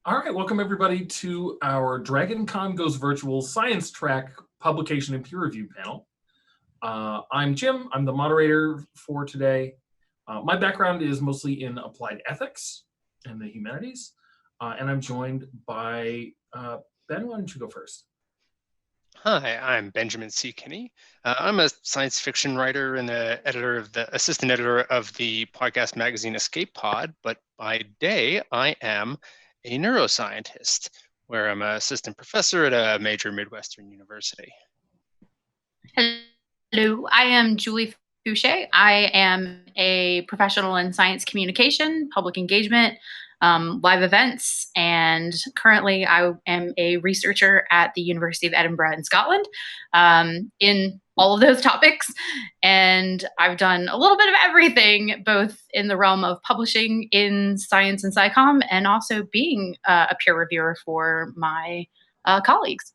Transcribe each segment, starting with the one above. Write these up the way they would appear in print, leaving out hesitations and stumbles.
All right, welcome everybody to our DragonCon Goes Virtual Science Track Publication and Peer Review panel. I'm Jim, I'm the moderator for today. My background is mostly in applied ethics and the humanities, and I'm joined by Ben. Why don't you go first? Hi, I'm Benjamin C. Kinney. I'm a science fiction writer and the assistant editor of the podcast magazine Escape Pod, but by day I am a neuroscientist, where I'm an assistant professor at a major Midwestern university. Hello, I am Julie Fooshee. I am a professional in science communication, public engagement, live events, and currently I am a researcher at the University of Edinburgh in Scotland in all of those topics. And I've done a little bit of everything, both in the realm of publishing in science and SciComm, and also being a peer reviewer for my colleagues.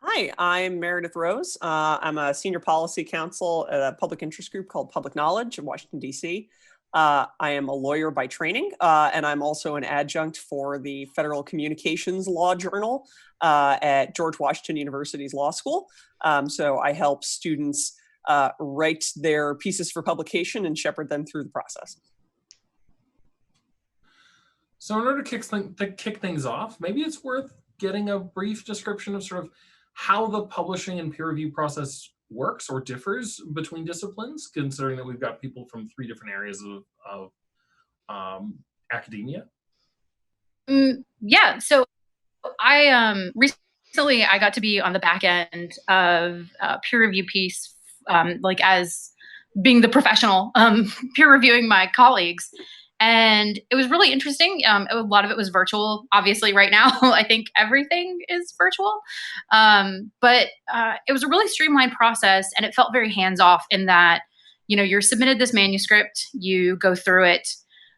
Hi, I'm Meredith Rose. I'm a senior policy counsel at a public interest group called Public Knowledge in Washington, D.C. I am a lawyer by training, and I'm also an adjunct for the Federal Communications Law Journal at George Washington University's Law School. So I help students write their pieces for publication and shepherd them through the process. So in order to kick things off, maybe it's worth getting a brief description of sort of how the publishing and peer review process works or differs between disciplines, considering that we've got people from three different areas of academia. Yeah, so I recently I got to be on the back end of a peer review piece, like as being the professional peer reviewing my colleagues. And it was really interesting. A lot of it was virtual. Obviously, right now, I think everything is virtual. But it was a really streamlined process, and it felt very hands-off in that, you're submitted this manuscript, you go through it,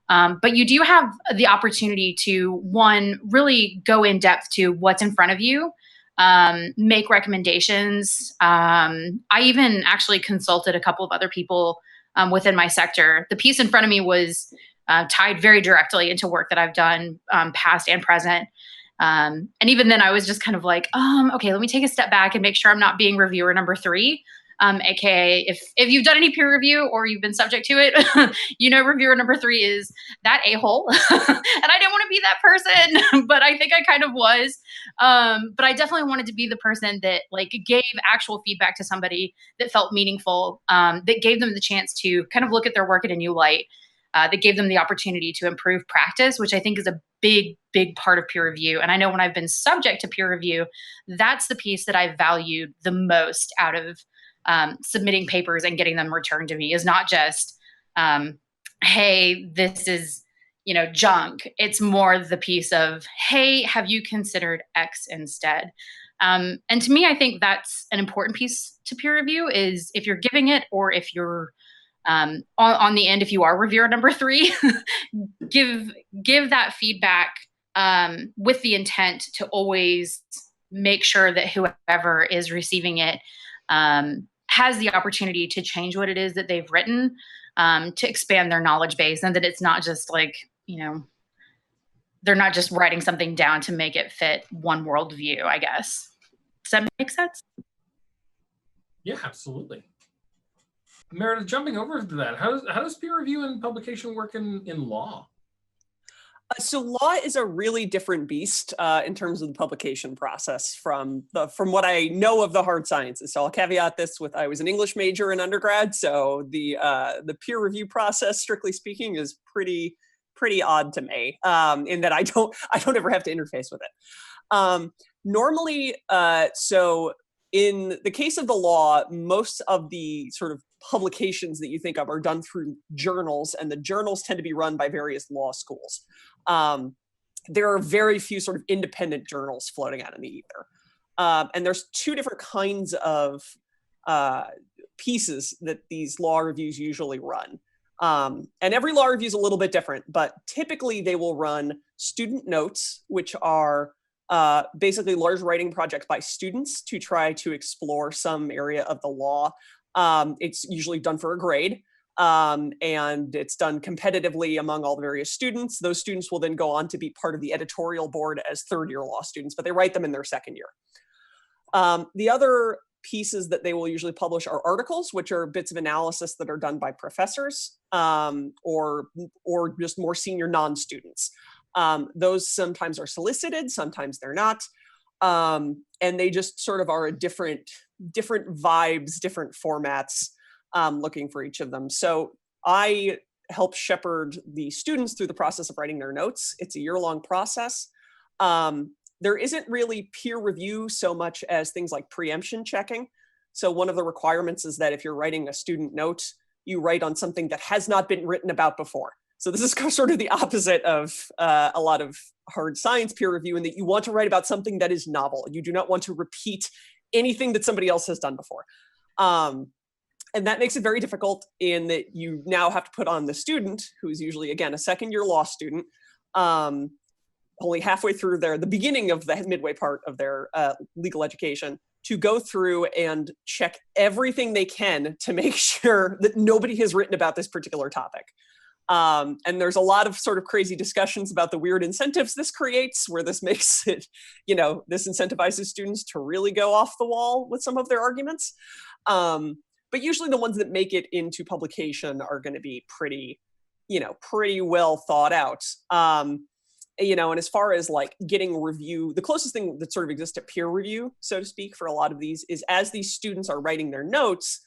but you do have the opportunity to, one, really go in depth to what's in front of you, make recommendations. I even actually consulted a couple of other people within my sector. The piece in front of me was tied very directly into work that I've done, past and present. And even then I was just kind of like, okay, let me take a step back and make sure I'm not being reviewer number 3. AKA if you've done any peer review or you've been subject to it, reviewer number 3 is that a-hole. And I didn't want to be that person, but I think I kind of was. But I definitely wanted to be the person that gave actual feedback to somebody that felt meaningful, that gave them the chance to kind of look at their work in a new light. That gave them the opportunity to improve practice, which I think is a big, big part of peer review. And I know when I've been subject to peer review, that's the piece that I valued the most out of submitting papers and getting them returned to me, is not just, hey, this is, junk. It's more the piece of, hey, have you considered X instead? And to me, I think that's an important piece to peer review, is if you're giving it, or if you're on the end, if you are reviewer number 3, give that feedback with the intent to always make sure that whoever is receiving it has the opportunity to change what it is that they've written, to expand their knowledge base, and that it's not just they're not just writing something down to make it fit one worldview, I guess. Does that make sense? Yeah, absolutely. Meredith, jumping over to that, how does peer review and publication work in law? So law is a really different beast in terms of the publication process from what I know of the hard sciences. So I'll caveat this with, I was an English major in undergrad, so the peer review process, strictly speaking, is pretty odd to me, in that I don't ever have to interface with it. Normally, so in the case of the law, most of the sort of publications that you think of are done through journals, and the journals tend to be run by various law schools. There are very few sort of independent journals floating out in the ether. And there's 2 different kinds of pieces that these law reviews usually run. And every law review is a little bit different, but typically they will run student notes, which are basically large writing projects by students to try to explore some area of the law. It's usually done for a grade. And it's done competitively among all the various students. Those students will then go on to be part of the editorial board as third-year law students, but they write them in their second year. The other pieces that they will usually publish are articles, which are bits of analysis that are done by professors or just more senior non-students. Those sometimes are solicited, sometimes they're not. And they just sort of are a different vibes, different formats, looking for each of them. So I help shepherd the students through the process of writing their notes. It's a year-long process. There isn't really peer review so much as things like preemption checking. So one of the requirements is that if you're writing a student note, you write on something that has not been written about before. So this is sort of the opposite of a lot of hard science peer review, in that you want to write about something that is novel. You do not want to repeat anything that somebody else has done before. And that makes it very difficult in that you now have to put on the student, who's usually, again, a second-year law student, only halfway through the beginning of the midway part of their legal education, to go through and check everything they can to make sure that nobody has written about this particular topic. And there's a lot of sort of crazy discussions about the weird incentives this creates, where this makes it, this incentivizes students to really go off the wall with some of their arguments. But usually the ones that make it into publication are going to be pretty well thought out. And as far as like getting review, the closest thing that sort of exists to peer review, so to speak, for a lot of these is as these students are writing their notes,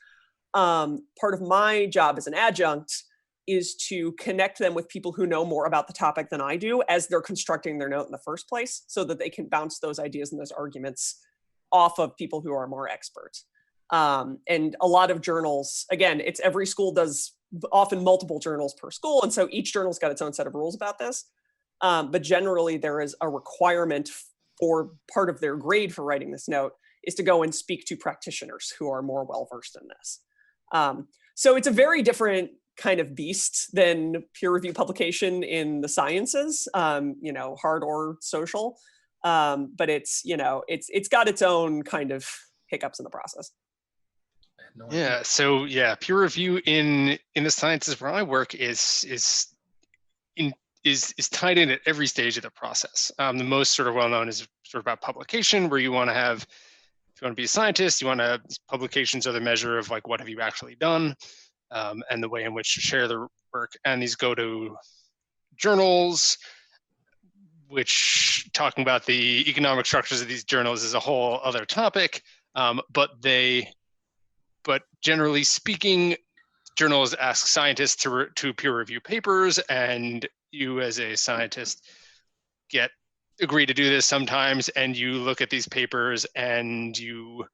part of my job as an adjunct is to connect them with people who know more about the topic than I do as they're constructing their note in the first place, so that they can bounce those ideas and those arguments off of people who are more expert. And a lot of journals, again, it's every school does often multiple journals per school. And so each journal's got its own set of rules about this. But generally there is a requirement for part of their grade for writing this note is to go and speak to practitioners who are more well-versed in this. So it's a very different kind of beast than peer review publication in the sciences, hard or social. But it's got its own kind of hiccups in the process. Yeah. So yeah, peer review in the sciences where I work is tied in at every stage of the process. The most sort of well-known is sort of about publication, where you want to have, if you want to be a scientist, publications are the measure of like, what have you actually done, and the way in which to share the work. And these go to journals, which talking about the economic structures of these journals is a whole other topic. But generally speaking, journals ask scientists to peer review papers, and you as a scientist agree to do this sometimes, and you look at these papers and you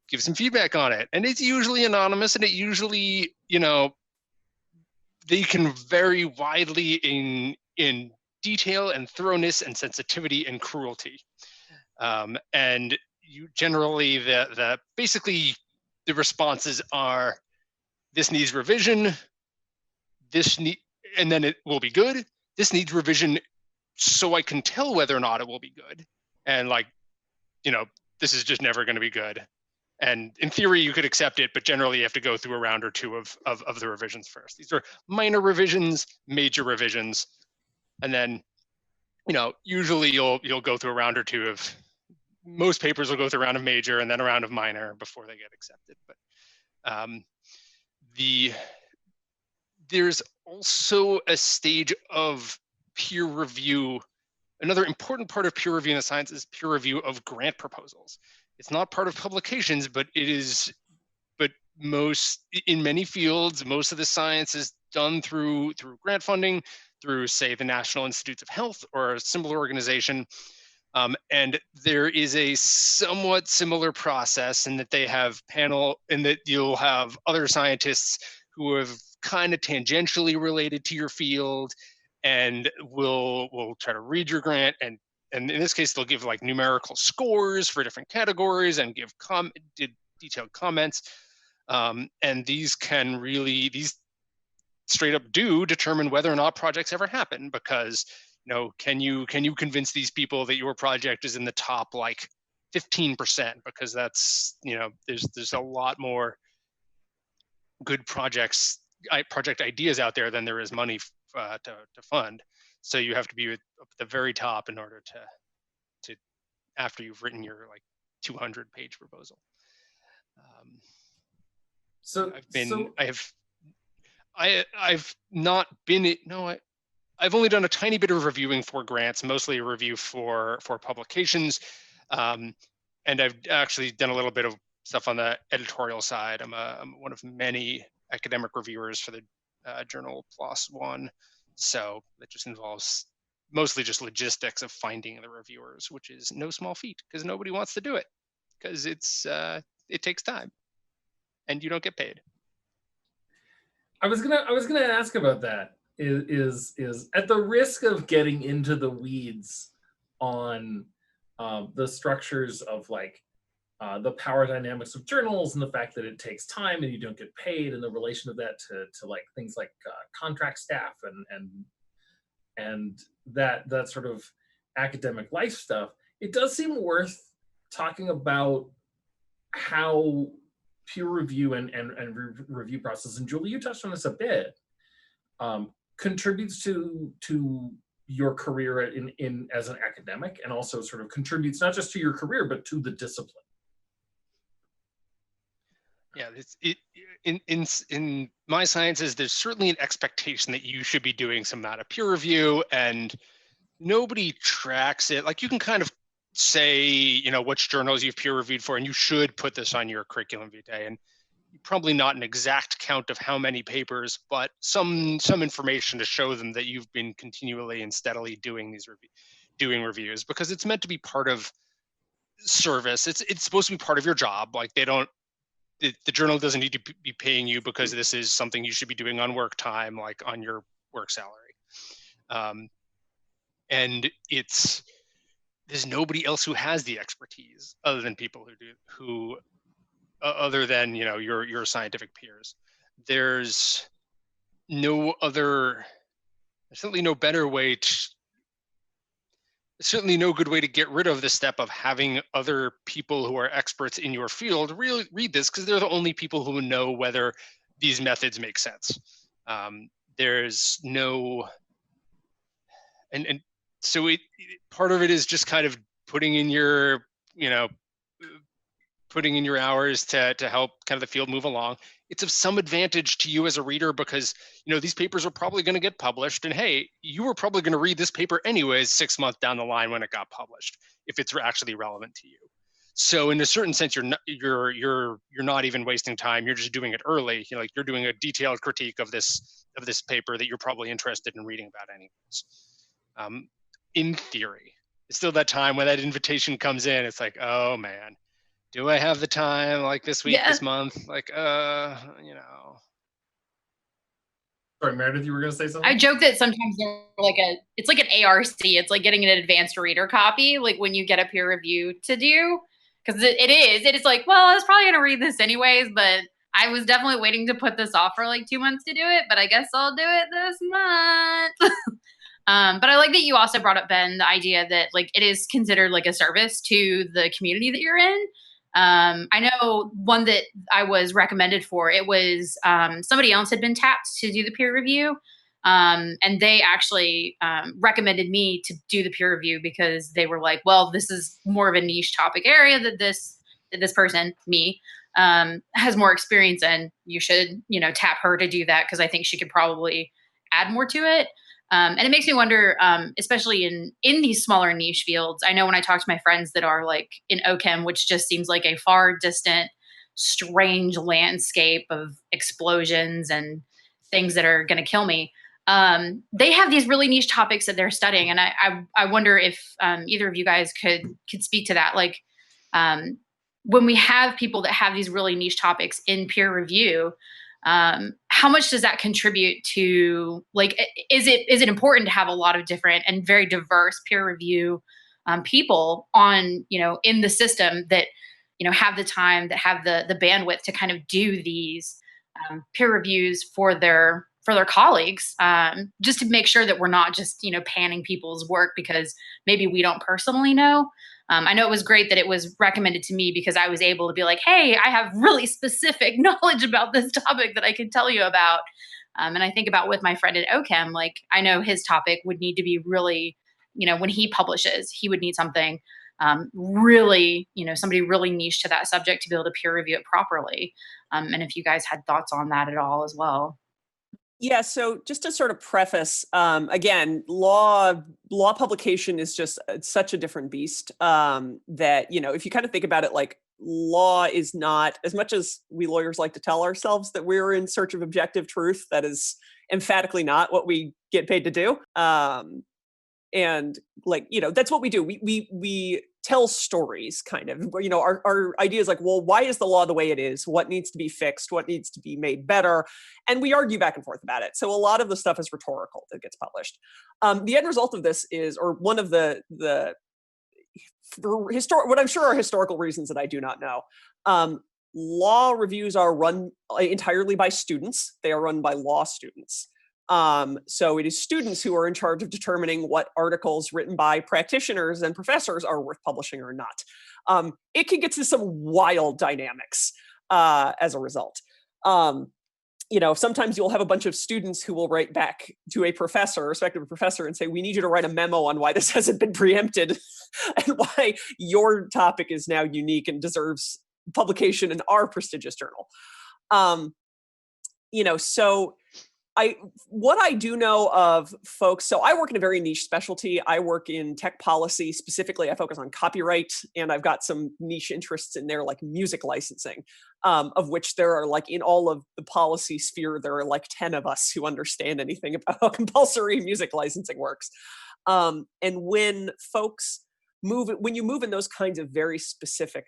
give some feedback on it. And it's usually anonymous, and it usually, they can vary widely in detail and thoroughness and sensitivity and cruelty. And you generally, basically the responses are, this needs revision, and then it will be good. This needs revision so I can tell whether or not it will be good. And this is just never going to be good. And in theory, you could accept it, but generally you have to go through a round or two of the revisions first. These are minor revisions, major revisions, and then, usually you'll go through a round or two of, most papers will go through a round of major and then a round of minor before they get accepted. But there's also a stage of peer review. Another important part of peer review in the science is peer review of grant proposals. It's not part of publications, but it is, in many fields, most of the science is done through grant funding, through, say, the National Institutes of Health or a similar organization. And there is a somewhat similar process in that they have in that you'll have other scientists who have kind of tangentially related to your field, and will try to read your grant, and in this case they'll give like numerical scores for different categories and give detailed comments, and these straight up do determine whether or not projects ever happen, because can you convince these people that your project is in the top like 15%, because that's there's a lot more good projects project ideas out there than there is money to fund. So you have to be at the very top in order to after you've written your like 200-page proposal. I've only done a tiny bit of reviewing for grants, mostly a review for publications, and I've actually done a little bit of stuff on the editorial side. I'm one of many academic reviewers for the journal PLOS One, so that just involves mostly just logistics of finding the reviewers, which is no small feat because nobody wants to do it because it takes time and you don't get paid. I was gonna ask about that. Is at the risk of getting into the weeds on the structures of like the power dynamics of journals and the fact that it takes time and you don't get paid and the relation of that to like things like contract staff and that sort of academic life stuff, it does seem worth talking about how peer review and review process, and Julie, you touched on this a bit, contributes to your career in as an academic, and also sort of contributes not just to your career but to the discipline. Yeah, in my sciences, there's certainly an expectation that you should be doing some amount of peer review, and nobody tracks it. Like you can kind of say, which journals you've peer reviewed for, and you should put this on your curriculum vitae, and probably not an exact count of how many papers, but some information to show them that you've been continually and steadily doing reviews, because it's meant to be part of service. It's supposed to be part of your job. Like the journal doesn't need to be paying you because this is something you should be doing on work time, like on your work salary. And there's nobody else who has the expertise other than people other than your scientific peers. There's certainly no better way certainly no good way to get rid of the step of having other people who are experts in your field really read this, because they're the only people who know whether these methods make sense. There's no, and so part of it is just kind of putting in your hours to help kind of the field move along. It's of some advantage to you as a reader because, these papers are probably going to get published, and hey, you were probably going to read this paper anyways 6 months down the line when it got published, if it's actually relevant to you. So in a certain sense, you're not even wasting time. You're just doing it early. You're doing a detailed critique of this paper that you're probably interested in reading about anyways. In theory, it's still that time when that invitation comes in. It's like, oh man, do I have the time like this week, this month? Like, Sorry, Meredith, you were going to say something? I joke that sometimes it's like an ARC. It's like getting an advanced reader copy, like when you get a peer review to do, because it is like, well, I was probably going to read this anyways, but I was definitely waiting to put this off for like 2 months to do it, but I guess I'll do it this month. But I like that you also brought up, Ben, the idea that like it is considered like a service to the community that you're in. I know one that I was recommended for, it was somebody else had been tapped to do the peer review. And they actually recommended me to do the peer review because they were like, well, this is more of a niche topic area that this person, me, has more experience in. You should, tap her to do that because I think she could probably add more to it. And it makes me wonder, especially in these smaller niche fields. I know when I talk to my friends that are like in OChem, which just seems like a far distant, strange landscape of explosions and things that are going to kill me. They have these really niche topics that they're studying. And I wonder if either of you guys could speak to that. Like when we have people that have these really niche topics in peer review, how much does that contribute to, like, is it important to have a lot of different and very diverse peer review people on, in the system that, have the time, that have the bandwidth to kind of do these peer reviews for their colleagues, just to make sure that we're not just, panning people's work because maybe we don't personally know. I know it was great that it was recommended to me because I was able to be like, hey, I have really specific knowledge about this topic that I can tell you about. And I think about with my friend at OChem, like I know his topic would need to be really, when he publishes, he would need something really, somebody really niche to that subject to be able to peer review it properly. And if you guys had thoughts on that at all as well. Yeah, so just to sort of preface, again, law publication is just such a different beast that, if you kind of think about it, like law is not, as much as we lawyers like to tell ourselves that we're in search of objective truth, that is emphatically not what we get paid to do. And like, that's what we do. We tell stories kind of, our idea is like, well, why is the law the way it is? What needs to be fixed? What needs to be made better? And we argue back and forth about it. So a lot of the stuff is rhetorical that gets published. The end result of this is, or one of the what I'm sure are historical reasons that I do not know. Law reviews are run entirely by students. They are run by law students. So it is students who are in charge of determining what articles written by practitioners and professors are worth publishing or not. It can get to some wild dynamics as a result. Sometimes you'll have a bunch of students who will write back to a professor, respective professor, and say, we need you to write a memo on why this hasn't been preempted and why your topic is now unique and deserves publication in our prestigious journal. So what I do know of folks, so I work in a very niche specialty. I work in tech policy. Specifically, I focus on copyright, and I've got some niche interests in there, like music licensing, of which there are, like, in all of the policy sphere, there are like 10 of us who understand anything about how compulsory music licensing works. And when you move in those kinds of very specific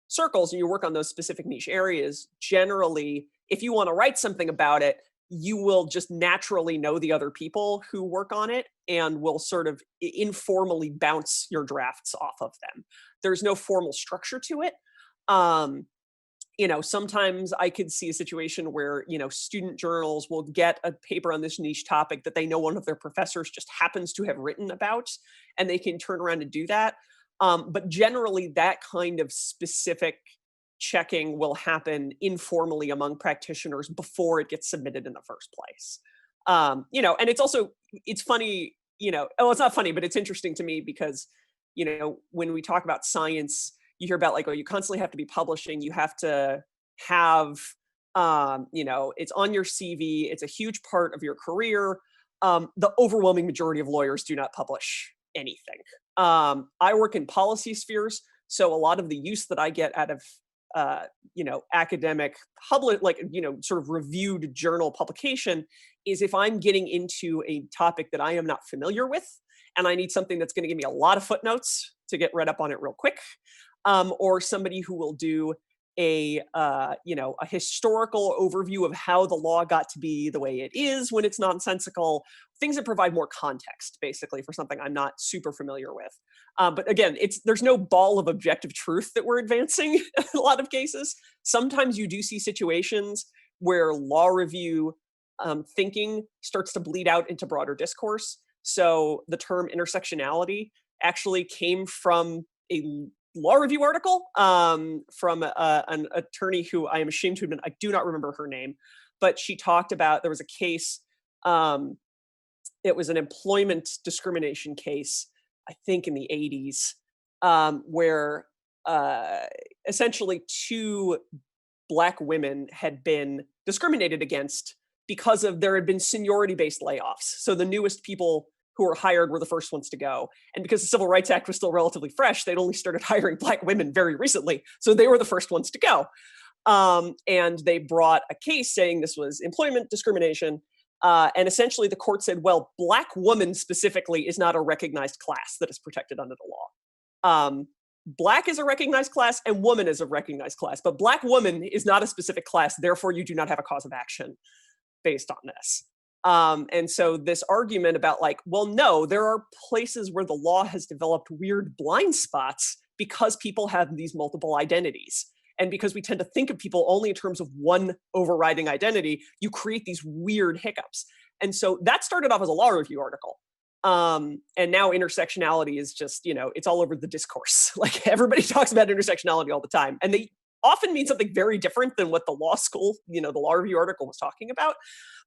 circles and you work on those specific niche areas, generally, if you want to write something about it, you will just naturally know the other people who work on it and will sort of informally bounce your drafts off of them. There's no formal structure to it. Sometimes I could see a situation where, student journals will get a paper on this niche topic that they know one of their professors just happens to have written about, and they can turn around and do that. But generally, that kind of specific checking will happen informally among practitioners before it gets submitted in the first place. And it's funny, it's not funny, but it's interesting to me because, when we talk about science, you hear about like, oh, you constantly have to be publishing. You have to have, it's on your CV. It's a huge part of your career. The overwhelming majority of lawyers do not publish anything. I work in policy spheres. So a lot of the use that I get out of academic public, sort of reviewed journal publication is if I'm getting into a topic that I am not familiar with and I need something that's going to give me a lot of footnotes to get read up on it real quick, or somebody who will do a historical overview of how the law got to be the way it is when it's nonsensical, things that provide more context, basically, for something I'm not super familiar with. But again, there's no ball of objective truth that we're advancing in a lot of cases. Sometimes you do see situations where law review thinking starts to bleed out into broader discourse. So the term intersectionality actually came from a law review article from an attorney who I am ashamed to admit, I do not remember her name, but she talked about, there was a case, it was an employment discrimination case, I think in the 80s, where essentially 2 Black women had been discriminated against because there had been seniority-based layoffs. So the newest people who were hired were the first ones to go. And because the Civil Rights Act was still relatively fresh, they'd only started hiring Black women very recently. So they were the first ones to go. And they brought a case saying this was employment discrimination. And essentially the court said, well, Black woman specifically is not a recognized class that is protected under the law. Black is a recognized class and woman is a recognized class, but Black woman is not a specific class. Therefore, you do not have a cause of action based on this. And so this argument about like, well, no, there are places where the law has developed weird blind spots because people have these multiple identities. And because we tend to think of people only in terms of one overriding identity, you create these weird hiccups. And so that started off as a law review article. And now intersectionality is just, it's all over the discourse. Like everybody talks about intersectionality all the time. And they often mean something very different than what the law school, the law review article was talking about.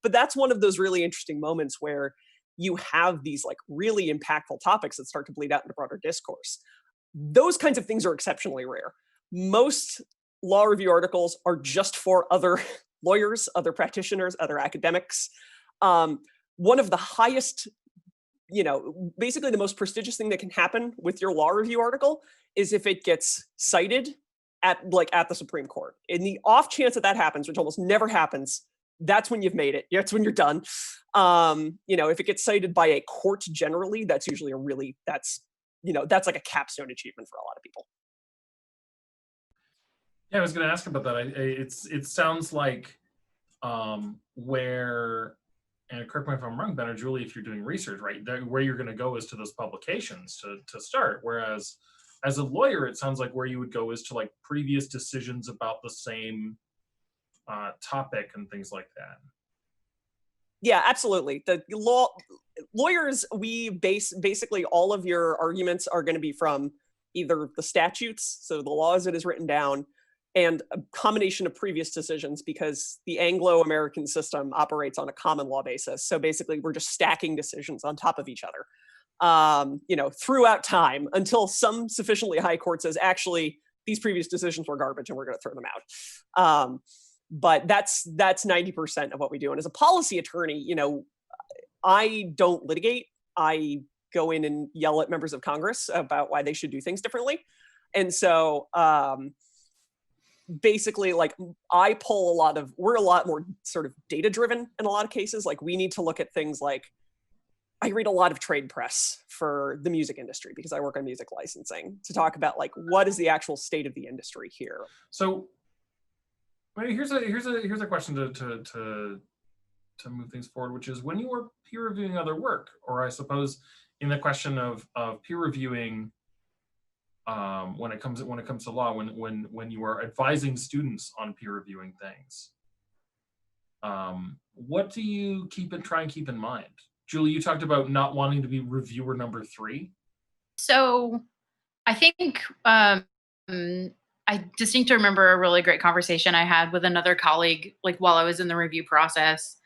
But that's one of those really interesting moments where you have these like really impactful topics that start to bleed out into broader discourse. Those kinds of things are exceptionally rare. Most law review articles are just for other lawyers, other practitioners, other academics. One of the highest, basically the most prestigious thing that can happen with your law review article is if it gets cited at the Supreme Court. In the off chance that happens, which almost never happens, that's when you've made it. That's when you're done. If it gets cited by a court generally, that's usually that's like a capstone achievement for a lot of people. Yeah, I was going to ask about that. It sounds like where, and correct me if I'm wrong, Ben or Julie, if you're doing research, right, where you're going to go is to those publications to start. Whereas as a lawyer, it sounds like where you would go is to like previous decisions about the same topic and things like that. Yeah, absolutely. The lawyers, we basically all of your arguments are going to be from either the statutes, so the law as it is written down, and a combination of previous decisions, because the Anglo-American system operates on a common law basis. So basically, we're just stacking decisions on top of each other, throughout time until some sufficiently high court says, actually, these previous decisions were garbage and we're going to throw them out. But that's 90% of what we do. And as a policy attorney, I don't litigate. I go in and yell at members of Congress about why they should do things differently. And so basically, like, we're a lot more sort of data driven in a lot of cases. Like, we need to look at things like, I read a lot of trade press for the music industry because I work on music licensing, to talk about like, what is the actual state of the industry here? So here's a question to move things forward, which is, when you were peer reviewing other work, or I suppose in the question of peer reviewing, when it comes to law, when you are advising students on peer reviewing things, what do you try and keep in mind? Julie, you talked about not wanting to be reviewer number 3. So I think I distinctly remember a really great conversation I had with another colleague, like while I was in the review process.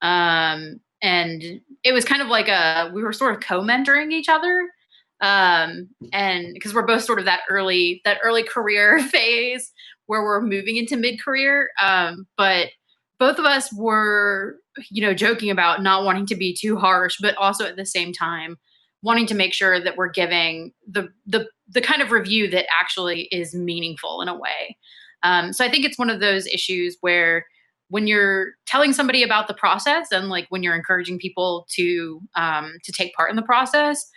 And it was kind of like we were sort of co-mentoring each other. And because we're both sort of that early career phase where we're moving into mid-career. But both of us were, joking about not wanting to be too harsh, but also at the same time wanting to make sure that we're giving the kind of review that actually is meaningful in a way. So I think it's one of those issues where when you're telling somebody about the process, and like when you're encouraging people to take part in the process,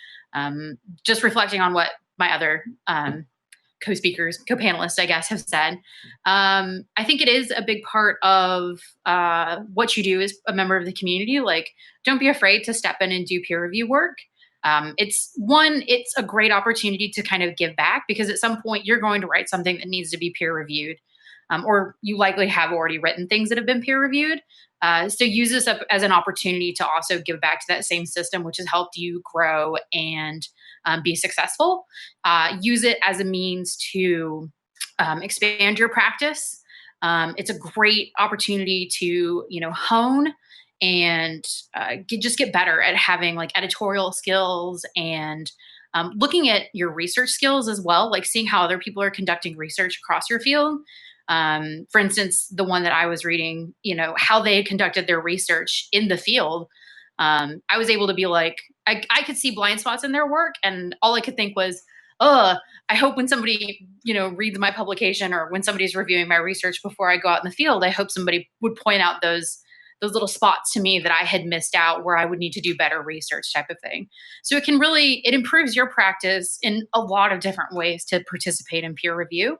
just reflecting on what my other co-speakers, co-panelists, I guess, have said, I think it is a big part of what you do as a member of the community. Like, don't be afraid to step in and do peer review work. It's a great opportunity to kind of give back, because at some point you're going to write something that needs to be peer reviewed, or you likely have already written things that have been peer reviewed. So use this up as an opportunity to also give back to that same system, which has helped you grow and be successful. Use it as a means to expand your practice. It's a great opportunity to, hone and just get better at having like editorial skills, and looking at your research skills as well, like seeing how other people are conducting research across your field. For instance, the one that I was reading, how they conducted their research in the field. I was able to be like, I could see blind spots in their work, and all I could think was, I hope when somebody, reads my publication, or when somebody's reviewing my research before I go out in the field, I hope somebody would point out those little spots to me that I had missed out, where I would need to do better research, type of thing. So it improves your practice in a lot of different ways to participate in peer review.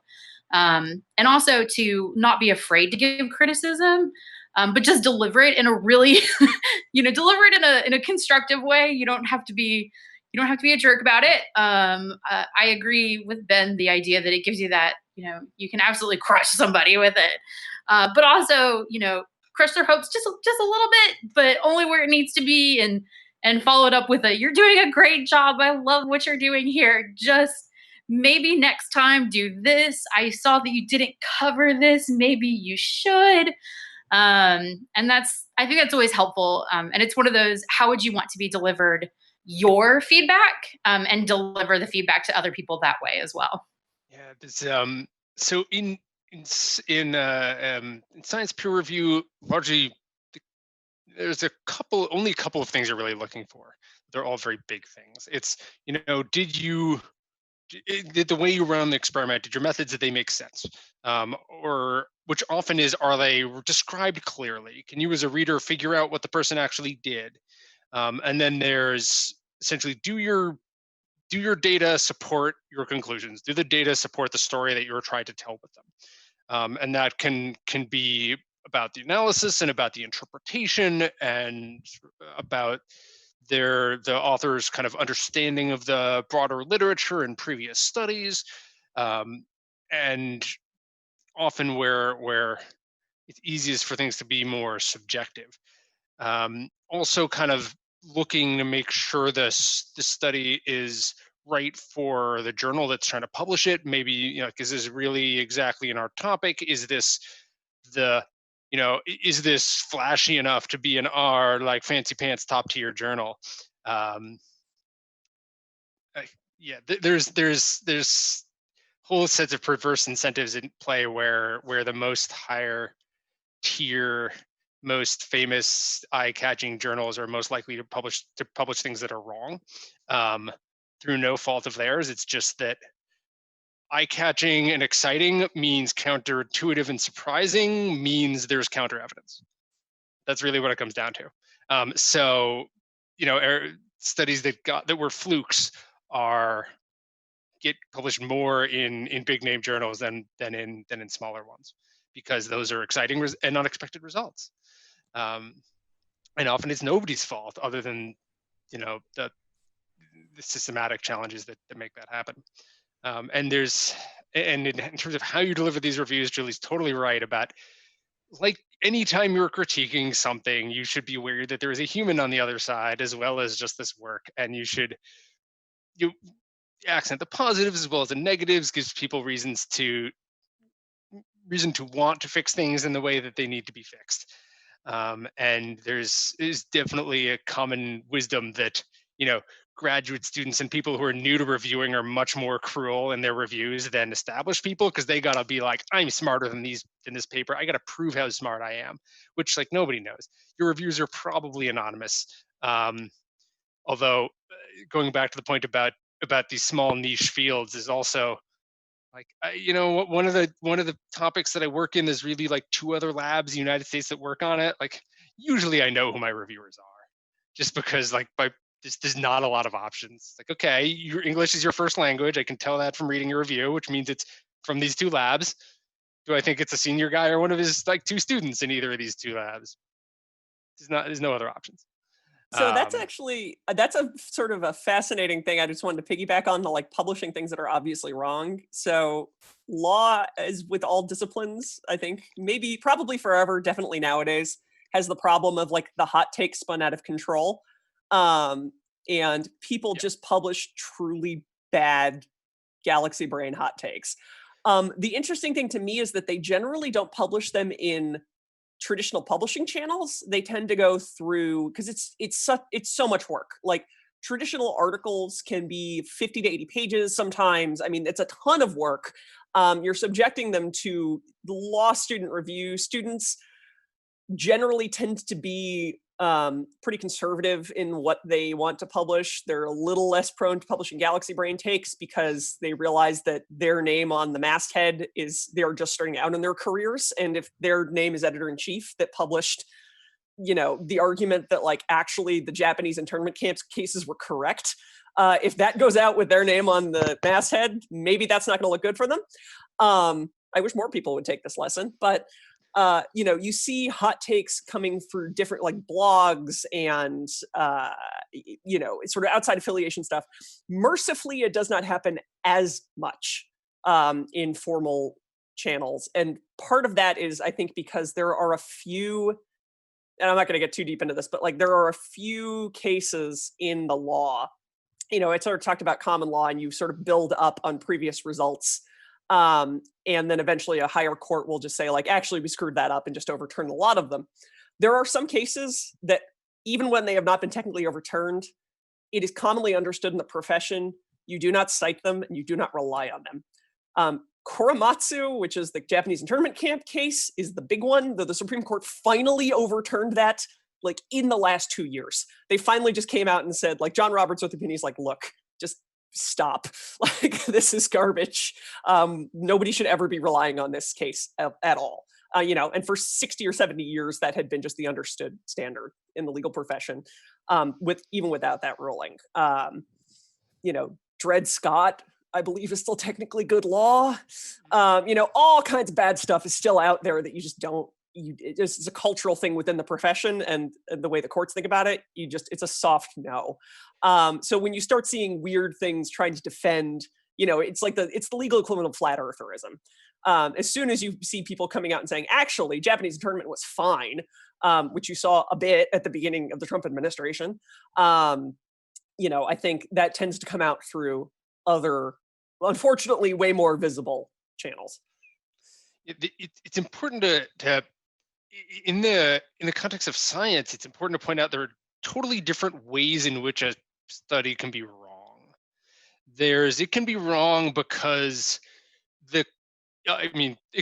And also to not be afraid to give criticism, but just deliver it in a really, deliver it in a constructive way. You don't have to be a jerk about it. I agree with Ben, the idea that it gives you that, you can absolutely crush somebody with it. But also, crush their hopes just a little bit, but only where it needs to be, and and followed up with you're doing a great job. I love what you're doing here. Just maybe next time do this. I saw that you didn't cover this. Maybe you should. And I think that's always helpful. And it's one of those, how would you want to be delivered your feedback, and deliver the feedback to other people that way as well. Yeah, so in science peer review, largely there's only a couple of things you're really looking for. They're all very big things. It's, did the way you run the experiment, did your methods, did they make sense? Or which often is, are they described clearly? Can you as a reader figure out what the person actually did? And then there's essentially, do your data support your conclusions? Do the data support the story that you're trying to tell with them? And that can be about the analysis and about the interpretation and about the author's kind of understanding of the broader literature and previous studies, and often where it's easiest for things to be more subjective. Also kind of looking to make sure this study is right for the journal that's trying to publish it. Maybe, is this really exactly in our topic? Is this is this flashy enough to be in our like fancy pants top tier journal? There's whole sets of perverse incentives in play where the most higher tier, most famous eye-catching journals are most likely to publish things that are wrong, through no fault of theirs. It's just that eye-catching and exciting means counterintuitive and surprising means there's counter evidence. That's really what it comes down to. So, studies that were flukes get published more in big name journals than in smaller ones, because those are exciting and unexpected results. And often it's nobody's fault other than the systematic challenges that make that happen. And in terms of how you deliver these reviews, Julie's totally right about, like, anytime you're critiquing something, you should be aware that there is a human on the other side as well as just this work, and you accent the positives as well as the negatives, gives people reason to want to fix things in the way that they need to be fixed. And is definitely a common wisdom that graduate students and people who are new to reviewing are much more cruel in their reviews than established people, because they gotta be like, I'm smarter than this paper. I gotta prove how smart I am, which, like, nobody knows. Your reviews are probably anonymous. Although going back to the point about these small niche fields is also like, one of the topics that I work in is really like 2 other labs in the United States that work on it. Like, usually I know who my reviewers are, just because there's not a lot of options. Like, okay, your English is your first language. I can tell that from reading your review, which means it's from these 2 labs. Do I think it's a senior guy or one of his 2 students in either of these 2 labs? There's no other options. So that's a sort of a fascinating thing. I just wanted to piggyback on the publishing things that are obviously wrong. So law, as with all disciplines, I think probably forever, definitely nowadays, has the problem of the hot take spun out of control. And people just publish truly bad galaxy brain hot takes. The interesting thing to me is that they generally don't publish them in traditional publishing channels. They tend to go through, because it's so much work. Traditional articles can be 50 to 80 pages sometimes. I mean, it's a ton of work. You're subjecting them to the law student review. Students generally tend to be pretty conservative in what they want to publish. They're a little less prone to publishing galaxy brain takes because they realize that their name on the masthead they're just starting out in their careers. And if their name is editor-in-chief that published, the argument that actually the Japanese internment camps cases were correct, if that goes out with their name on the masthead, maybe that's not going to look good for them. I wish more people would take this lesson, but you see hot takes coming through different blogs and, it's sort of outside affiliation stuff. Mercifully, it does not happen as much in formal channels. And part of that is, I think, because there are a few and I'm not going to get too deep into this, but like there are a few cases in the law, it sort of talked about common law and you sort of build up on previous results. And then eventually a higher court will just say like, actually, we screwed that up and just overturn a lot of them. There are some cases that even when they have not been technically overturned, it is commonly understood in the profession, you do not cite them and you do not rely on them. Korematsu, which is the Japanese internment camp case, is the big one, though the Supreme Court finally overturned that like in the last 2 years. They finally just came out and said, like, John Roberts with opinions like, look, just stop. Like, this is garbage. Nobody should ever be relying on this case at all. And for 60 or 70 years, that had been just the understood standard in the legal profession, even without that ruling. Dred Scott, I believe, is still technically good law. All kinds of bad stuff is still out there that you just don't, it's a cultural thing within the profession and the way the courts think about it. It's a soft no. So when you start seeing weird things trying to defend, it's the legal equivalent of flat eartherism. As soon as you see people coming out and saying, actually, Japanese internment was fine, which you saw a bit at the beginning of the Trump administration, I think that tends to come out through other, unfortunately, way more visible channels. It's important to in the context of science, it's important to point out there are totally different ways in which a study can be wrong. It can be wrong because it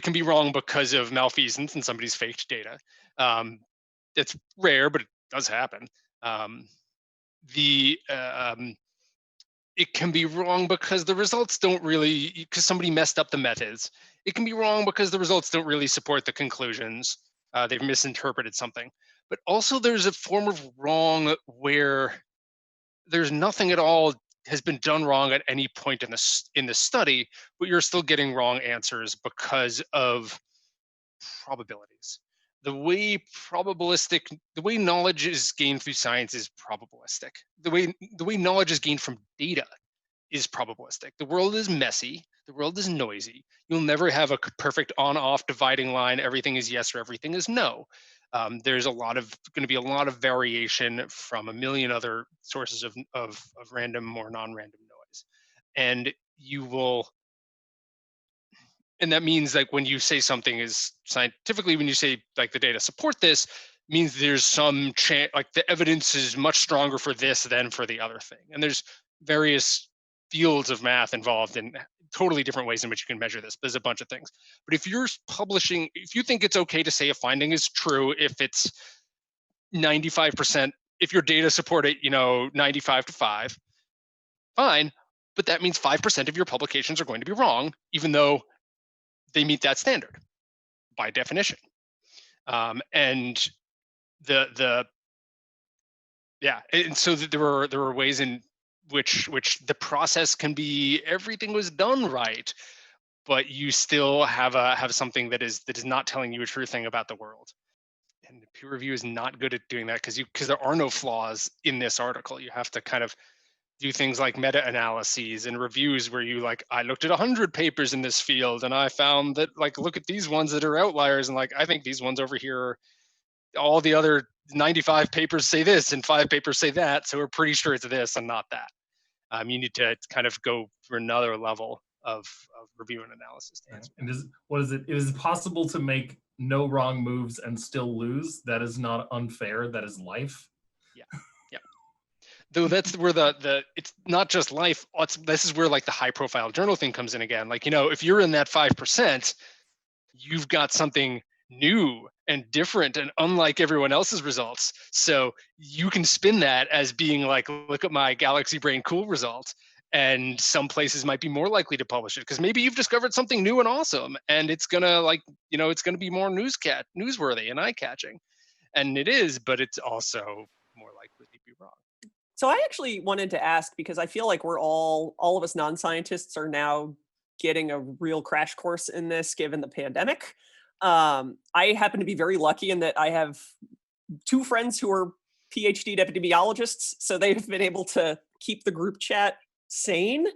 can be wrong because of malfeasance and somebody's faked data. It's rare, but it does happen. It can be wrong because the results because somebody messed up the methods. It can be wrong because the results don't really support the conclusions. They've misinterpreted something. But also there's a form of wrong where there's nothing at all has been done wrong at any point in the study, but you're still getting wrong answers because of probabilities. The way knowledge is gained through science is probabilistic. The way knowledge is gained from data is probabilistic. The world is messy. The world is noisy. You'll never have a perfect on-off dividing line. Everything is yes or everything is no. There's going to be a lot of variation from a million other sources of random or non-random noise, and and that means like when you say something is scientifically, when you say like the data support this, means there's some chance, like the evidence is much stronger for this than for the other thing. And there's various fields of math involved in totally different ways in which you can measure this. There's a bunch of things. But if you're publishing, if you think it's okay to say a finding is true, if it's 95%, if your data support it, 95-5, fine. But that means 5% of your publications are going to be wrong, even though they meet that standard by definition. And so there were ways in which the process can be everything was done right, but you still have something that is not telling you a true thing about the world. And peer review is not good at doing that because there are no flaws in this article. You have to kind of do things like meta-analyses and reviews where you I looked at 100 papers in this field and I found that look at these ones that are outliers and I think these ones over here, all the other 95 papers say this and 5 papers say that, so we're pretty sure it's this and not that. You need to kind of go for another level of review and analysis to answer. And is it possible to make no wrong moves and still lose? That is not unfair. That is life. Yeah. Though that's where it's not just life. This is where the high profile journal thing comes in again. If you're in that 5%, you've got something new and different and unlike everyone else's results. So you can spin that as being look at my Galaxy Brain Cool result. And some places might be more likely to publish it because maybe you've discovered something new and awesome, and it's gonna it's gonna be more newsworthy and eye-catching. And it is, but it's also more likely to be wrong. So I actually wanted to ask, because I feel like we're all of us non-scientists are now getting a real crash course in this given the pandemic. I happen to be very lucky in that I have 2 friends who are PhD epidemiologists, so they've been able to keep the group chat sane.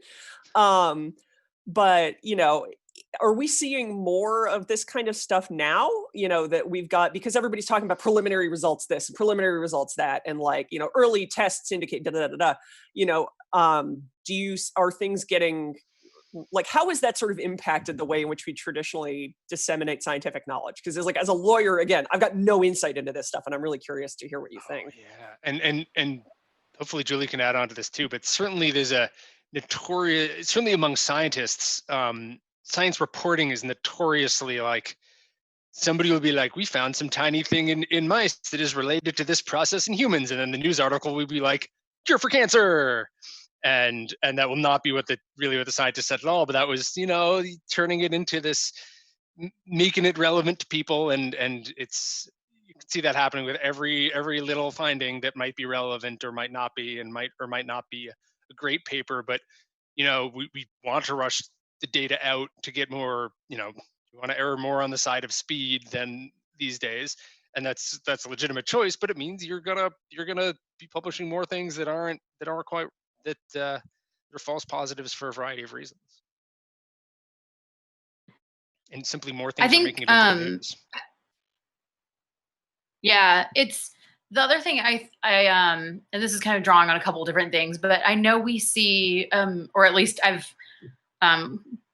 But are we seeing more of this kind of stuff now, that we've got, because everybody's talking about preliminary results this and preliminary results that, and like, early tests indicate da da da da da. Are things getting, like, how has that sort of impacted the way in which we traditionally disseminate scientific knowledge? Because it's like, as a lawyer, again, I've got no insight into this stuff, and I'm really curious to hear what you think. Yeah, and hopefully Julie can add on to this too, but certainly there's a notorious, certainly among scientists, science reporting is notoriously like, somebody will be like, we found some tiny thing in mice that is related to this process in humans. And then the news article will be like, cure for cancer. And that will not be what the scientists said at all, but that was, turning it into this, making it relevant to people. And it's, you can see that happening with every little finding that might be relevant or might not be, and might not be a great paper. But, we want to rush the data out to get more, we want to err more on the side of speed than these days. And that's a legitimate choice, but it means you're gonna be publishing more things that aren't quite, that are false positives for a variety of reasons. And simply more things are making it into the news. Yeah, it's the other thing I and this is kind of drawing on a couple of different things, but I know we see, or at least I've,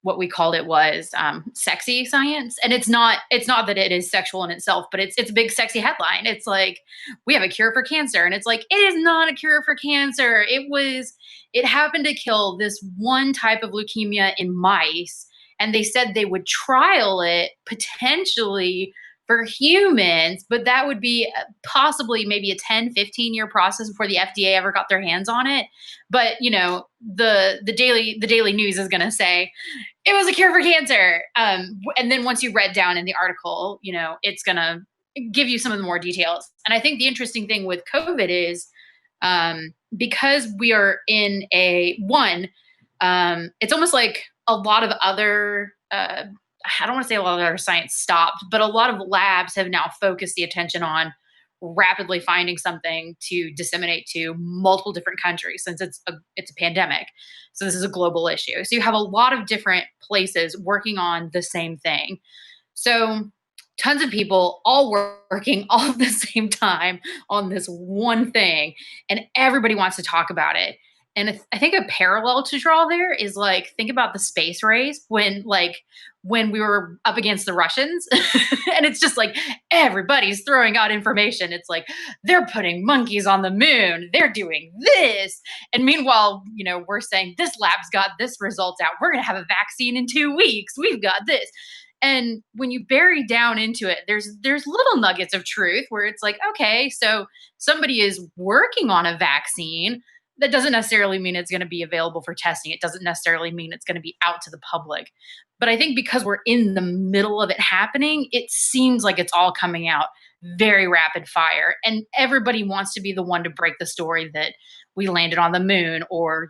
what we called it was sexy science. And it's not that it is sexual in itself, but it's a big sexy headline. It's like, we have a cure for cancer. And it's like, it is not a cure for cancer. It happened to kill this one type of leukemia in mice. And they said they would trial it potentially for humans, but that would be possibly maybe a 10, 15-year process before the FDA ever got their hands on it. But, the Daily News is going to say it was a cure for cancer. And then once you read down in the article, it's going to give you some of the more details. And I think the interesting thing with COVID is because we are in it's almost like a lot of other, I don't want to say a lot of other science stopped, but a lot of labs have now focused the attention on rapidly finding something to disseminate to multiple different countries, since it's a pandemic. So this is a global issue. So you have a lot of different places working on the same thing. So tons of people all working all at the same time on this one thing, and everybody wants to talk about it. And I think a parallel to draw there is like, think about the space race when we were up against the Russians and it's just like, everybody's throwing out information. It's like, they're putting monkeys on the moon. They're doing this. And meanwhile, we're saying this lab's got this results out. We're going to have a vaccine in 2 weeks. We've got this. And when you bury down into it, there's little nuggets of truth where it's like, okay, so somebody is working on a vaccine. That doesn't necessarily mean it's going to be available for testing. It doesn't necessarily mean it's going to be out to the public. But I think because we're in the middle of it happening, it seems like it's all coming out very rapid fire. And everybody wants to be the one to break the story that we landed on the moon, or,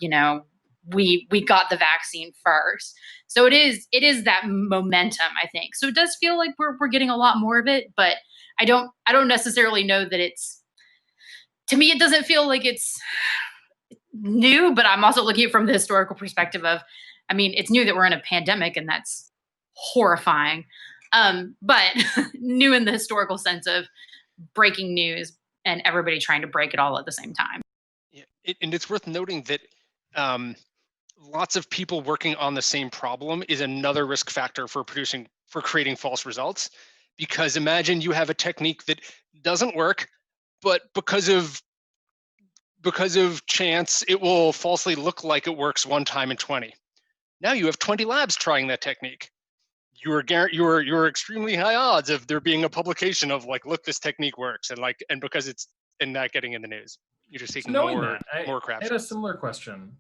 we got the vaccine first. So it is that momentum, I think. So it does feel like we're getting a lot more of it, but I don't necessarily know that to me, it doesn't feel like it's new, but I'm also looking at it from the historical perspective of, it's new that we're in a pandemic, and that's horrifying. But new in the historical sense of breaking news and everybody trying to break it all at the same time. Yeah, and it's worth noting that lots of people working on the same problem is another risk factor for creating false results. Because imagine you have a technique that doesn't work, but because of chance, it will falsely look like it works one time in 20. Now you have 20 labs trying that technique. You're extremely high odds of there being a publication of like, look, this technique works, and because it's not getting in the news, you're just taking more crap. I had a similar question,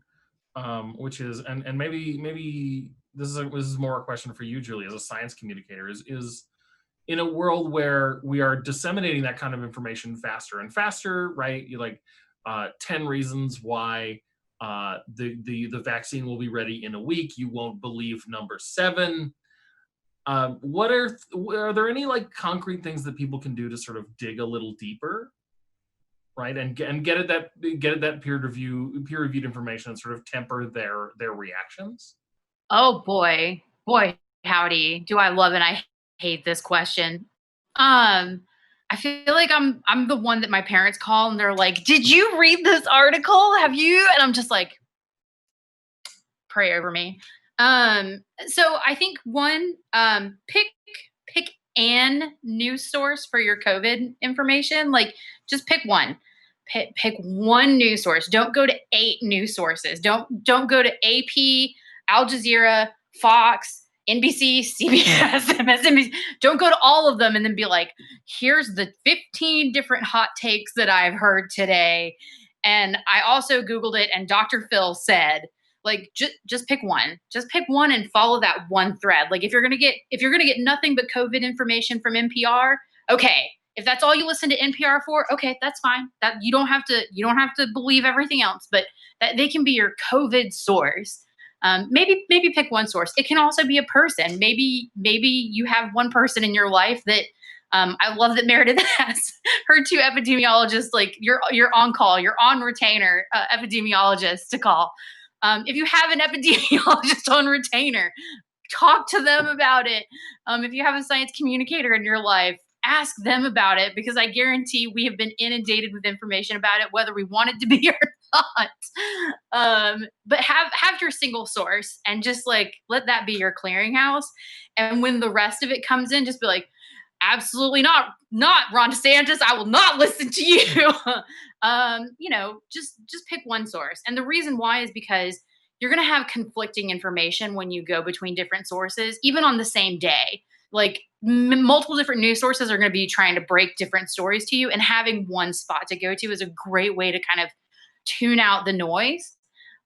which is, and maybe this is more a question for you, Julie, as a science communicator, is in a world where we are disseminating that kind of information faster and faster, right? 10 reasons why the vaccine will be ready in a week. You won't believe number 7. Are there any like concrete things that people can do to sort of dig a little deeper, right? And get at that peer reviewed information and sort of temper their reactions? Oh boy, howdy. Do I love and I hate this question? I feel like I'm the one that my parents call and they're like, "Did you read this article? Have you?" And I'm just like, "Pray over me." So I think one, pick an news source for your COVID information. Like, just pick one. Pick one news source. Don't go to 8 news sources. Don't go to AP, Al Jazeera, Fox, NBC, CBS, MSNBC. Don't go to all of them and then be like, here's the 15 different hot takes that I've heard today. And I also Googled it and Dr. Phil said, like, just pick one. Just pick one and follow that one thread. Like, if you're gonna get nothing but COVID information from NPR, okay. If that's all you listen to NPR for, okay, that's fine. That you don't have to believe everything else, but that they can be your COVID source. Maybe pick one source. It can also be a person. Maybe you have one person in your life that I love that Meredith has her 2 epidemiologists. Like, you're on call, you're on retainer epidemiologists to call. If you have an epidemiologist on retainer, talk to them about it. If you have a science communicator in your life, ask them about it, because I guarantee we have been inundated with information about it, whether we want it to be or not. But have your single source and just like let that be your clearinghouse. And when the rest of it comes in, just be like, absolutely not Ron DeSantis. I will not listen to you. Just pick one source. And the reason why is because you're going to have conflicting information when you go between different sources, even on the same day. Like, multiple different news sources are going to be trying to break different stories to you, and having one spot to go to is a great way to kind of tune out the noise.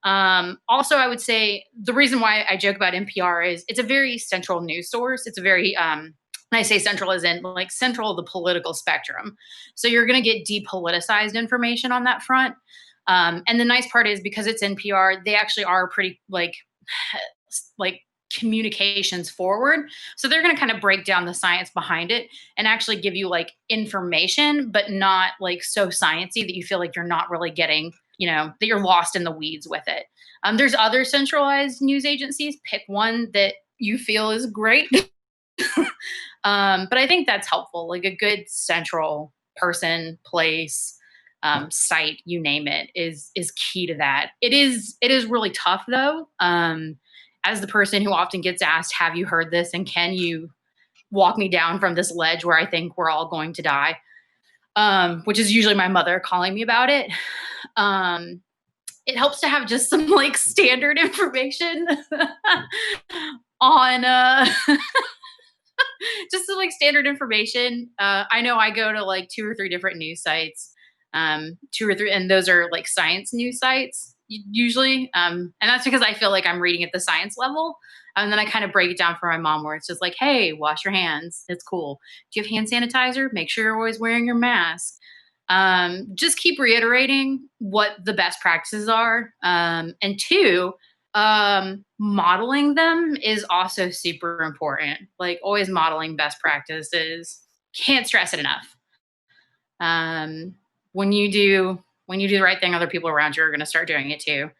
Also, I would say the reason why I joke about NPR is it's a very central news source. It's a very, and I say central as in like central of the political spectrum. So you're going to get depoliticized information on that front. And the nice part is, because it's NPR, they actually are pretty like communications forward. So they're going to kind of break down the science behind it and actually give you like information, but not like so sciencey that you feel like you're not really getting, that you're lost in the weeds with it. There's other centralized news agencies. Pick one that you feel is great. But I think that's helpful. Like, a good central person, place, site, you name it, is key to that. It is really tough though. As the person who often gets asked, have you heard this? And can you walk me down from this ledge where I think we're all going to die? Which is usually my mother calling me about it. It helps to have just some like standard information on, just some like standard information. I know I go to like 2 or 3 different news sites, 2 or 3, and those are like science news sites usually. And that's because I feel like I'm reading at the science level. And then I kind of break it down for my mom, where it's just like, hey, wash your hands. It's cool. Do you have hand sanitizer? Make sure you're always wearing your mask. Just keep reiterating what the best practices are. And 2, modeling them is also super important. Like, always modeling best practices. Can't stress it enough. When you do the right thing, other people around you are going to start doing it too.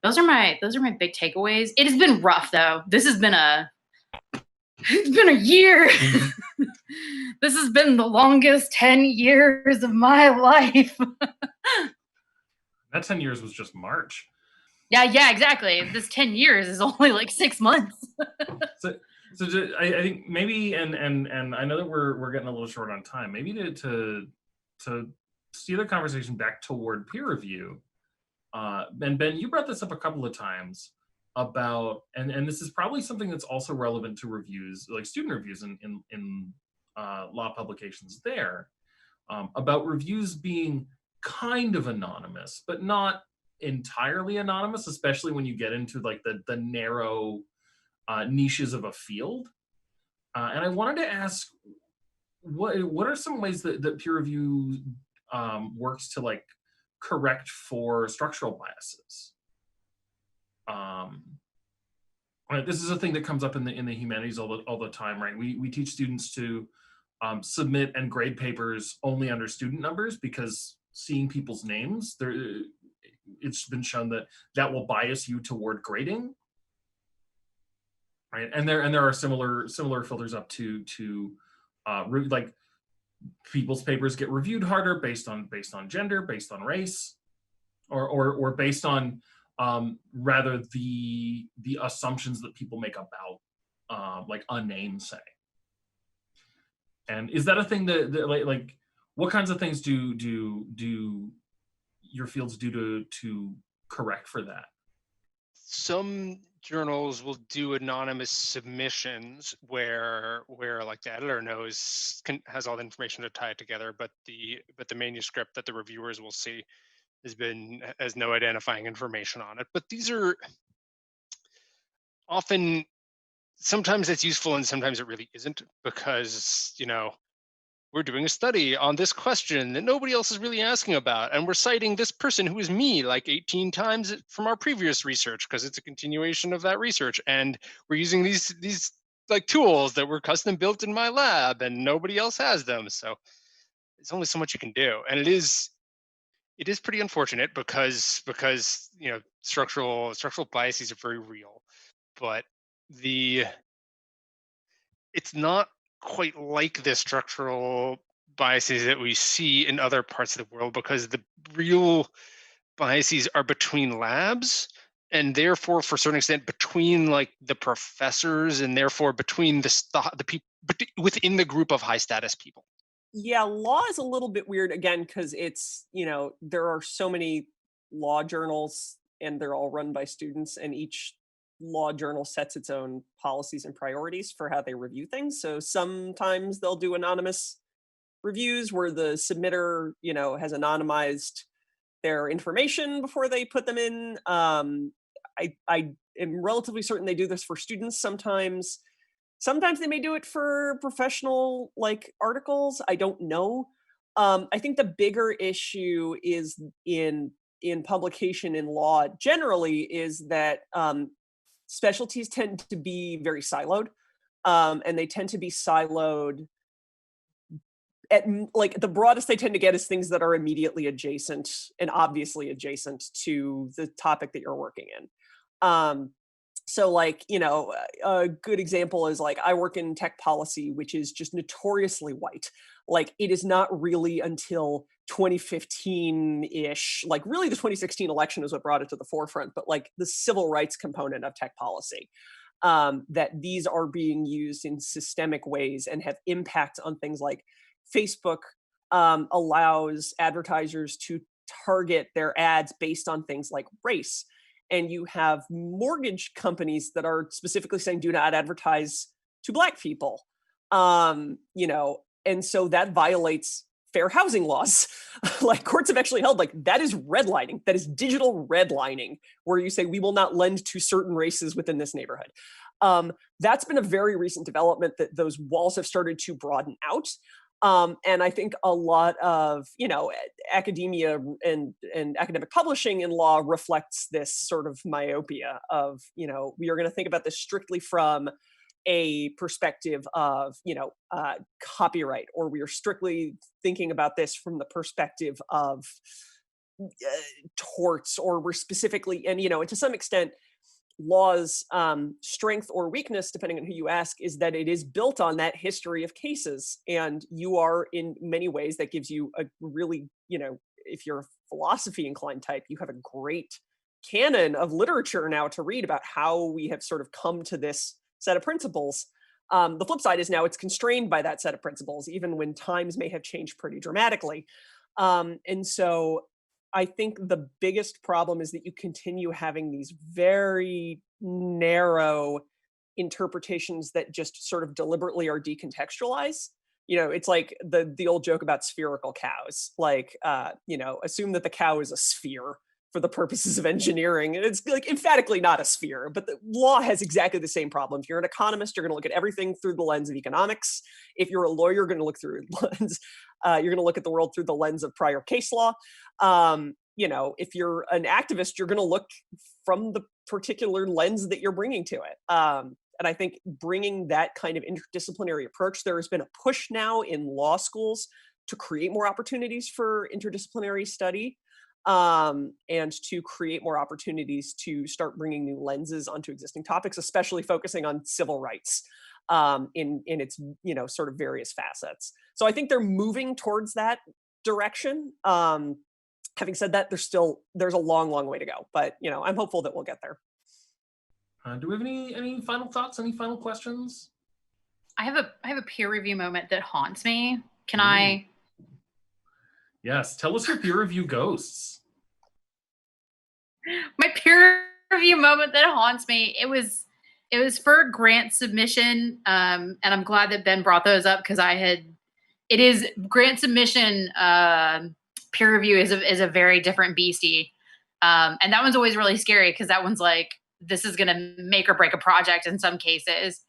Those are my big takeaways. It has been rough though. It's been a year. This has been the longest 10 years of my life. That 10 years was just March. Yeah, exactly. This 10 years is only like 6 months. So I think maybe, and I know that we're getting a little short on time. Maybe to steer the conversation back toward peer review. And Ben, you brought this up a couple of times about, and this is probably something that's also relevant to reviews, like student reviews in law publications there, about reviews being kind of anonymous, but not entirely anonymous, especially when you get into like the narrow niches of a field. And I wanted to ask, what are some ways that peer review works to like correct for structural biases? This is a thing that comes up in the humanities all the time, right? We teach students to submit and grade papers only under student numbers, because seeing people's names, it's been shown that will bias you toward grading. right? And there are similar filters up to like people's papers get reviewed harder based on gender, based on race, or based on rather the assumptions that people make about like a name, say. And is that a thing that like what kinds of things do your fields do to correct for that? Some journals will do anonymous submissions where like the editor has all the information to tie it together, but the manuscript that the reviewers will see has no identifying information on it. But these are often, sometimes it's useful and sometimes it really isn't, because we're doing a study on this question that nobody else is really asking about, and we're citing this person who is me like 18 times from our previous research because it's a continuation of that research, and we're using these like tools that were custom built in my lab and nobody else has them. So there's only so much you can do, and it is pretty unfortunate because structural biases are very real, but it's not quite like the structural biases that we see in other parts of the world, because the real biases are between labs, and therefore, for a certain extent, between like the professors, and therefore between the people within the group of high status people. Yeah, law is a little bit weird again because it's, there are so many law journals and they're all run by students, and each law journal sets its own policies and priorities for how they review things. So sometimes they'll do anonymous reviews where the submitter, has anonymized their information before they put them in. I am relatively certain they do this for students sometimes. Sometimes they may do it for professional like articles. I don't know. I think the bigger issue is in publication in law generally is that specialties tend to be very siloed, and they tend to be siloed at like the broadest they tend to get is things that are immediately adjacent and obviously adjacent to the topic that you're working in. So like, a good example is like I work in tech policy, which is just notoriously white. Like it is not really until 2015-ish, like really the 2016 election is what brought it to the forefront, but like the civil rights component of tech policy, that these are being used in systemic ways and have impact on things like Facebook allows advertisers to target their ads based on things like race. And you have mortgage companies that are specifically saying, do not advertise to Black people. And so that violates fair housing laws. Like courts have actually held like that is redlining, that is digital redlining, where you say we will not lend to certain races within this neighborhood. That's been a very recent development that those walls have started to broaden out. And I think a lot of, academia and academic publishing in law reflects this sort of myopia of, we are going to think about this strictly from a perspective of, copyright, or we are strictly thinking about this from the perspective of torts, or we're specifically, and, to some extent, law's strength or weakness, depending on who you ask, is that it is built on that history of cases. And you are, in many ways, that gives you a really, if you're a philosophy inclined type, you have a great canon of literature now to read about how we have sort of come to this set of principles. The flip side is now it's constrained by that set of principles, even when times may have changed pretty dramatically. And so I think the biggest problem is that you continue having these very narrow interpretations that just sort of deliberately are decontextualized. It's like the old joke about spherical cows, like, assume that the cow is a sphere for the purposes of engineering. And it's like emphatically not a sphere, but the law has exactly the same problem. If you're an economist, you're going to look at everything through the lens of economics. If you're a lawyer, you're going to look through lens. You're going to look at the world through the lens of prior case law. If you're an activist, you're going to look from the particular lens that you're bringing to it. And I think bringing that kind of interdisciplinary approach, there has been a push now in law schools to create more opportunities for interdisciplinary study. and to create more opportunities to start bringing new lenses onto existing topics, especially focusing on civil rights in its sort of various facets. So I think they're moving towards that direction. Having said that, there's a long way to go, but I'm hopeful that we'll get there. Do we have any final thoughts? Any final questions? I have a peer review moment that haunts me. Can I? Yes, tell us your peer review ghosts. My peer review moment that haunts me. It was for grant submission, and I'm glad that Ben brought those up because it is grant submission. Peer review is a very different beastie, and that one's always really scary because that one's like, this is going to make or break a project in some cases.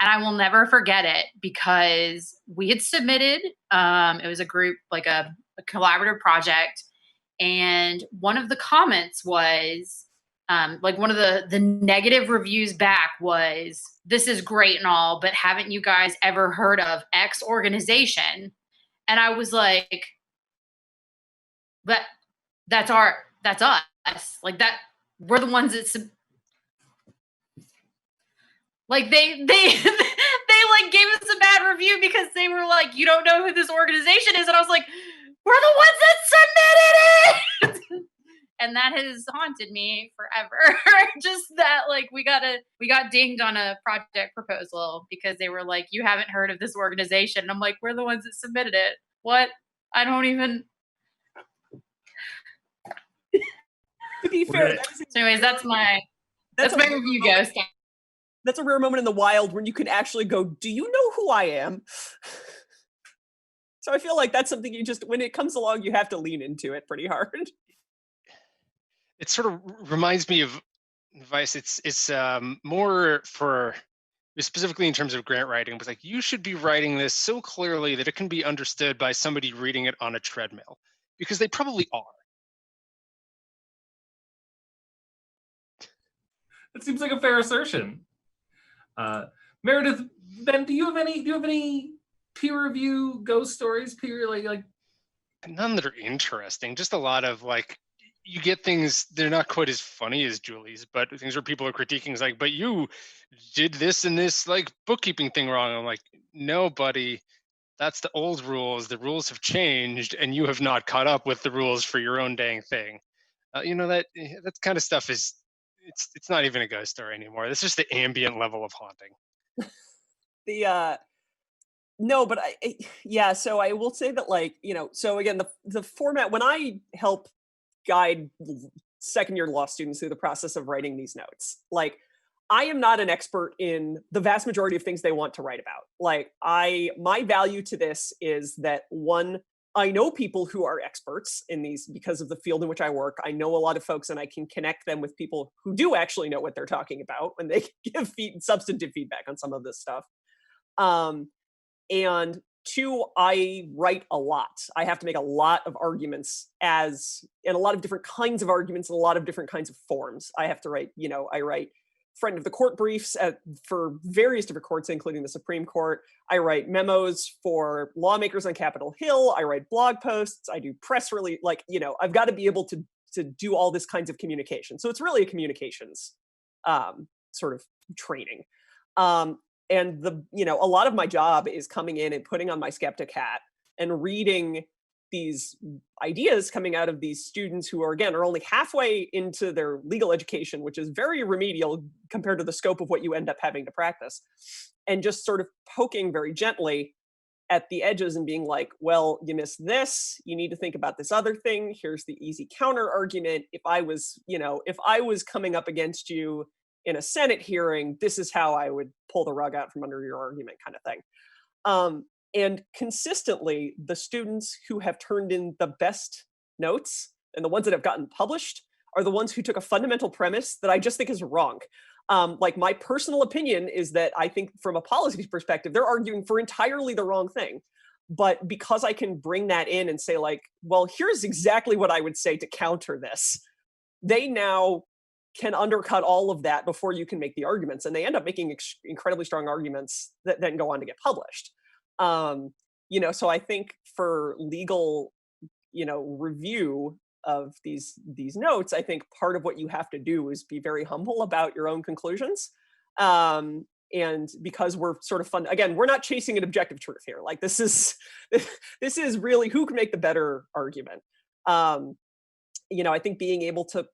And I will never forget it because we had submitted, it was a group, like a collaborative project. And one of the comments was, like one of the negative reviews back was, this is great and all, but haven't you guys ever heard of X organization? And I was like, that's us. Like that, we're the ones that like they like gave us a bad review because they were like, you don't know who this organization is. And I was like, we're the ones that submitted it. And that has haunted me forever. Just that, like, we got dinged on a project proposal because they were like, you haven't heard of this organization. And I'm like, we're the ones that submitted it. What? I don't even. To be fair, so anyways, that's my review ghost. That's a rare moment in the wild when you can actually go, do you know who I am? So I feel like that's something you just, when it comes along, you have to lean into it pretty hard. It sort of reminds me of advice. It's more for, specifically in terms of grant writing, but like, you should be writing this so clearly that it can be understood by somebody reading it on a treadmill, because they probably are. It seems like a fair assertion. Meredith, Ben, do you have any peer review ghost stories? Like None that are interesting. Just a lot of like, you get things, they're not quite as funny as Julie's, but things where people are critiquing is like, but you did this and this like bookkeeping thing wrong. I'm like, no, buddy, that's the old rules. The rules have changed, and you have not caught up with the rules for your own dang thing. That kind of stuff is. It's not even a ghost story anymore. It's just the ambient level of haunting. No, but so I will say that, like, so again, the format, when I help guide second year law students through the process of writing these notes, like, I am not an expert in the vast majority of things they want to write about. Like, my value to this is that, one, I know people who are experts in these because of the field in which I work. I know a lot of folks, and I can connect them with people who do actually know what they're talking about when they give substantive feedback on some of this stuff. And two, I write a lot. I have to make a lot of arguments and a lot of different kinds of arguments in a lot of different kinds of forms. I have to write, I write friend of the court briefs for various different courts, including the Supreme Court. I write memos for lawmakers on Capitol Hill. I write blog posts. I do press release. Like, I've got to be able to do all this kinds of communication. So it's really a communications sort of training. And a lot of my job is coming in and putting on my skeptic hat and reading these ideas coming out of these students who are only halfway into their legal education, which is very remedial compared to the scope of what you end up having to practice, and just sort of poking very gently at the edges and being like, well, you missed this, you need to think about this other thing, here's the easy counter argument. If I was coming up against you in a Senate hearing, this is how I would pull the rug out from under your argument, kind of thing. And consistently, the students who have turned in the best notes and the ones that have gotten published are the ones who took a fundamental premise that I just think is wrong. Like, my personal opinion is that I think from a policy perspective, they're arguing for entirely the wrong thing. But because I can bring that in and say, like, well, here's exactly what I would say to counter this, they now can undercut all of that before you can make the arguments. And they end up making incredibly strong arguments that then go on to get published. So I think for legal, review, these notes, I think part of what you have to do is be very humble about your own conclusions. And because we're sort of again, we're not chasing an objective truth here. Like this is really who can make the better argument. I think being able to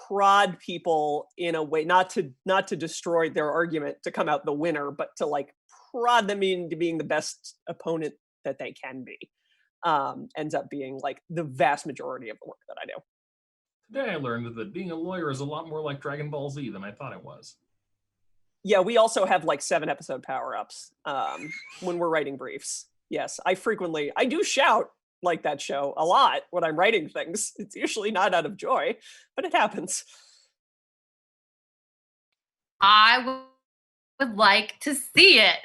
prod people in a way, not to destroy their argument to come out the winner, but to like prod them into being the best opponent that they can be, ends up being like the vast majority of the work that I do. Today I learned that being a lawyer is a lot more like Dragon Ball Z than I thought it was. Yeah, we also have like 7-episode power-ups when we're writing briefs. Yes, I do shout like that show a lot when I'm writing things. It's usually not out of joy, but it happens. I would like to see it.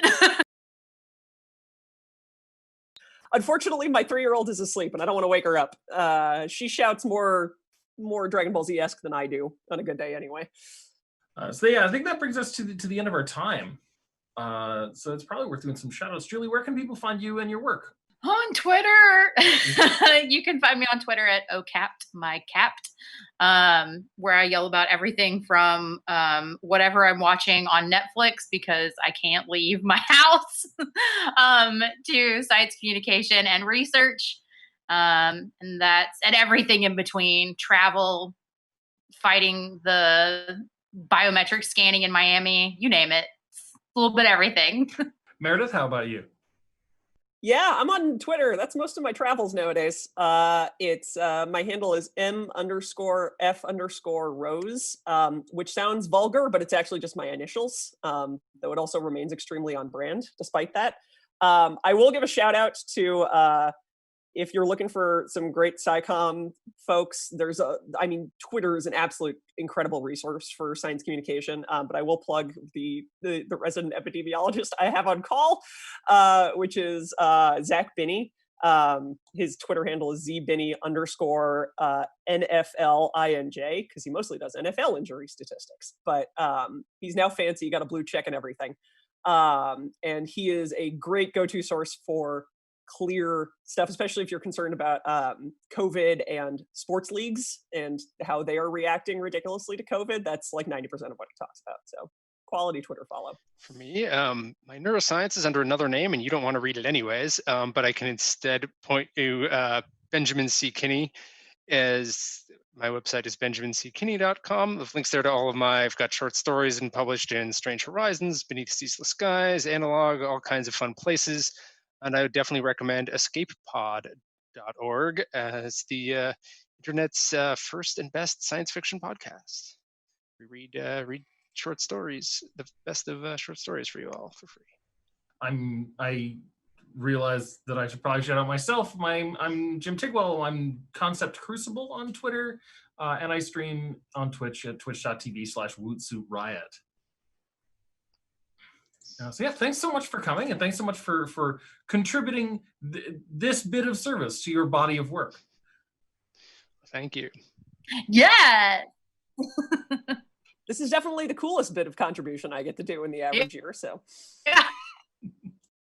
Unfortunately, my 3-year-old is asleep and I don't want to wake her up. She shouts more Dragon Ball Z-esque than I do on a good day anyway. So yeah, I think that brings us to the end of our time. So it's probably worth doing some shout outs. Julie, where can people find you and your work? On Twitter. You can find me on Twitter at OCaptMyCapt, where I yell about everything from whatever I'm watching on Netflix because I can't leave my house, to science communication and research. And everything in between: travel, fighting the biometric scanning in Miami, you name it. A little bit of everything. Meredith, how about you? Yeah, I'm on Twitter. That's most of my travels nowadays. It's my handle is M_F_Rose, which sounds vulgar, but it's actually just my initials, though it also remains extremely on brand despite that. I will give a shout out to, if you're looking for some great SciComm folks, Twitter is an absolute incredible resource for science communication. But I will plug the resident epidemiologist I have on call, which is Zach Binney. His Twitter handle is zbinney_NFLINJ, because he mostly does NFL injury statistics. But he's now fancy, got a blue check and everything. And he is a great go-to source for clear stuff, especially if you're concerned about COVID and sports leagues and how they are reacting ridiculously to COVID. That's like 90% of what he talks about. So quality Twitter follow. For me, my neuroscience is under another name and you don't want to read it anyways, but I can instead point to Benjamin C. Kinney. As my website is benjaminc.kinney.com. There's links there to all of I've got short stories and published in Strange Horizons, Beneath Ceaseless Skies, Analog, all kinds of fun places. And I would definitely recommend escapepod.org as the internet's first and best science fiction podcast. We read short stories, the best of short stories for you all for free. I realized that I should probably shout out myself. I'm Jim Tigwell. I'm Concept Crucible on Twitter, and I stream on Twitch at twitch.tv/WootSuitRiot. So yeah, thanks so much for coming, and thanks so much for contributing this bit of service to your body of work. Thank you. Yeah. This is definitely the coolest bit of contribution I get to do in the average year. So. Yeah.